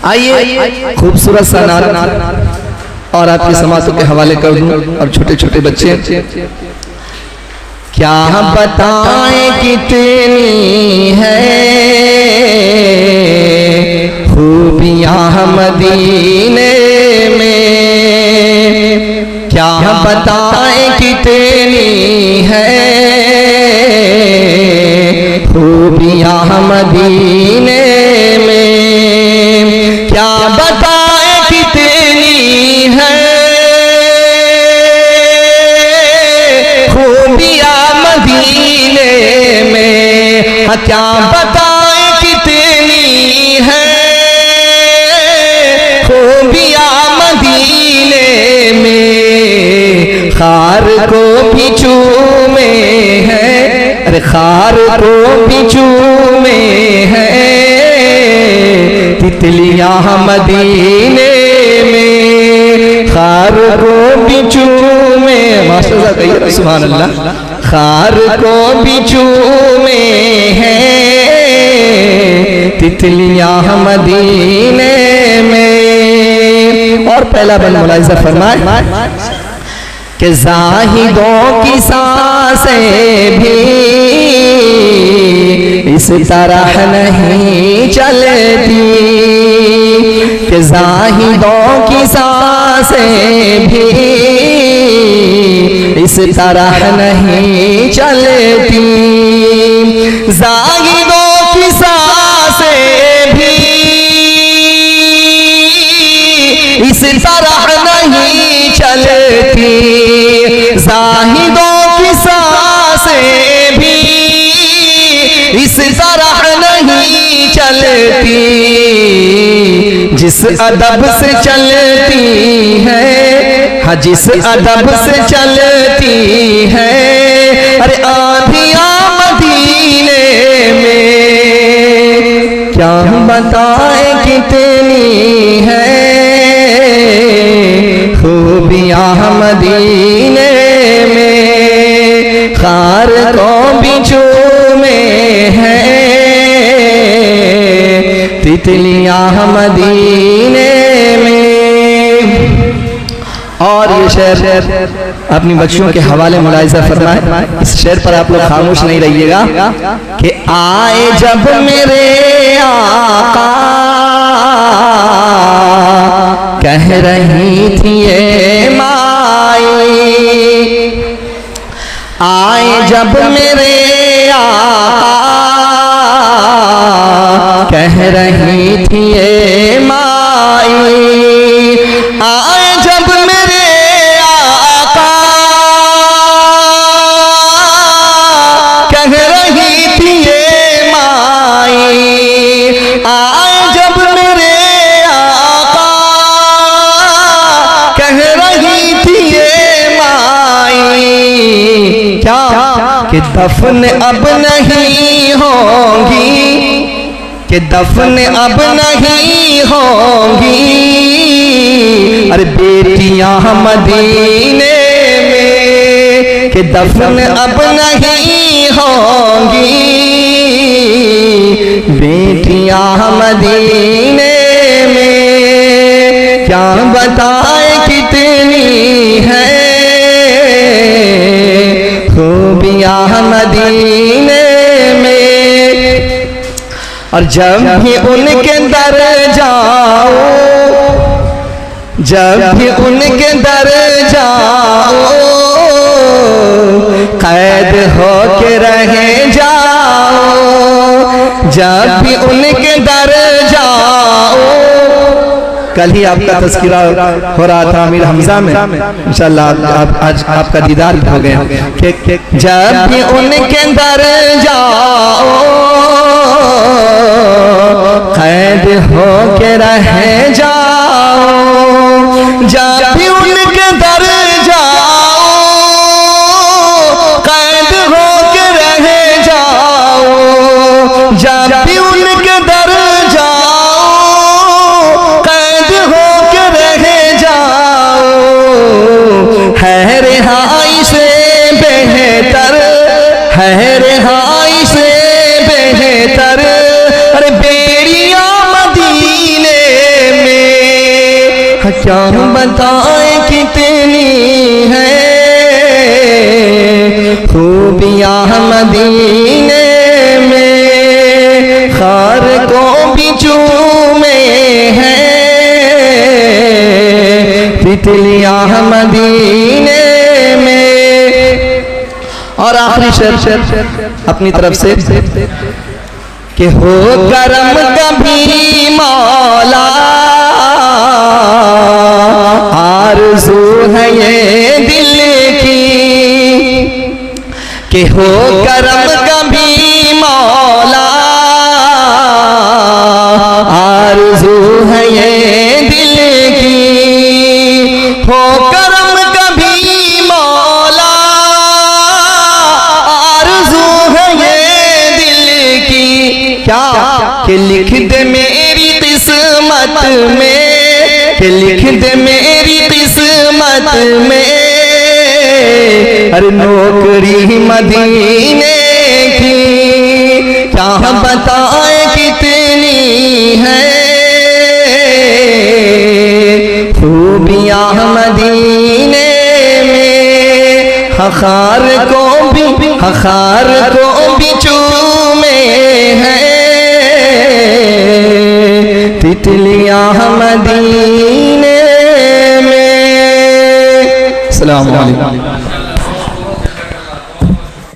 आइए खूबसूरत सा नारा और आपकी समातों के हवाले कर दूं। और छोटे छोटे बच्चे क्या बताएं कितनी है खूबियां मदीने में, क्या बताएं कितनी है खूबियां मदीने में, क्या बताएं कितनी है खूबियां मदीने में, क्या बताएं कितनी है खूबियां मदीने में। खार को भी चूमे है, अरे खार को भी चूमे है तितलियां मदीने में, खार को भी चूमे, माशाअल्लाह कहिए सुभान अल्लाह, खार को भी चूमे है तितलियां मदीने में। और पहला बंद मुलाहिजा फरमाए कि ज़ाहिदों की सांसें भी इस तरह नहीं चलती, कि ज़ाहिदों की सांसें भी इस तरह नहीं चलती, ज़ाहिदों की सांसें भी इस तरह नहीं चलती, ज़ाहिदों की सांसें भी इस तरह नहीं चलती, जिस अदब से चलती है, हाँ जिस अदब से चलती है, अरे आंधियां मदीने में, क्या बताएं कितनी है खूबियां मदीने में। खार को भी चूमे है तितलियां मदीने में। और ये शेर अपनी बच्चियों के हवाले मुलाहिजा फरमाए। इस शेर पर आप लोग खामोश नहीं रहिएगा कि आए जब मेरे आका कह रही थी ये माई, आए जब मेरे आका कह रही थी ये माई, आए जब मेरे आका कह रही थी ये माई, आए जब मेरे आका कह रही थी ये माई, क्या कि दफन अब नहीं होंगी, कि दफन अब नहीं होंगी, अरे बेटियां मदीने में, कि दफन अब नहीं होंगी बेटियां मदीने में। क्या बताए कितनी है खूबियां मदीने में। और जब भी उनके दर जाओ, जब भी उनके दर जाओ, कैद हो के रहे जाओ, जब भी उनके दर जाओ। कल ही आपका तज़किरा हो रहा था अमीर हमजा में, इंशाअल्लाह आज आपका दीदार हो गया कि जब भी उनके दर जाओ कैद हो के रह जाओ, जब भी उनके दर जाओ कैद हो के रह जाओ, जब भी उनके दर जाओ कैद हो के रह जाओ। है रिहाई से बेहतर, है रिहाई से बेहतर, अरे बेड़ियां मदीने क्या बताएं कितनी है खूबियाँ मदीने में, खार को भी चूमे हैं तितलियाँ मदीने में। और आखिरी शेर अपनी तरफ से कि हो करम कभी मौला आरज़ू है ये दिल की, कि हो करम कभी मौला आरज़ू है ये दिल की, हो करम कभी मौला आरज़ू है ये दिल की। क्या कि लिख दे मेरी किस्मत में, कि लिख दे मेरी किस्मत में अरे नौकरी मदीने की। क्या बताएं कितनी है खूबियाँ मदीने में, हखार को भी चूमे हैं तितलियाँ मदीने में। अस्सलामु अलैकुम।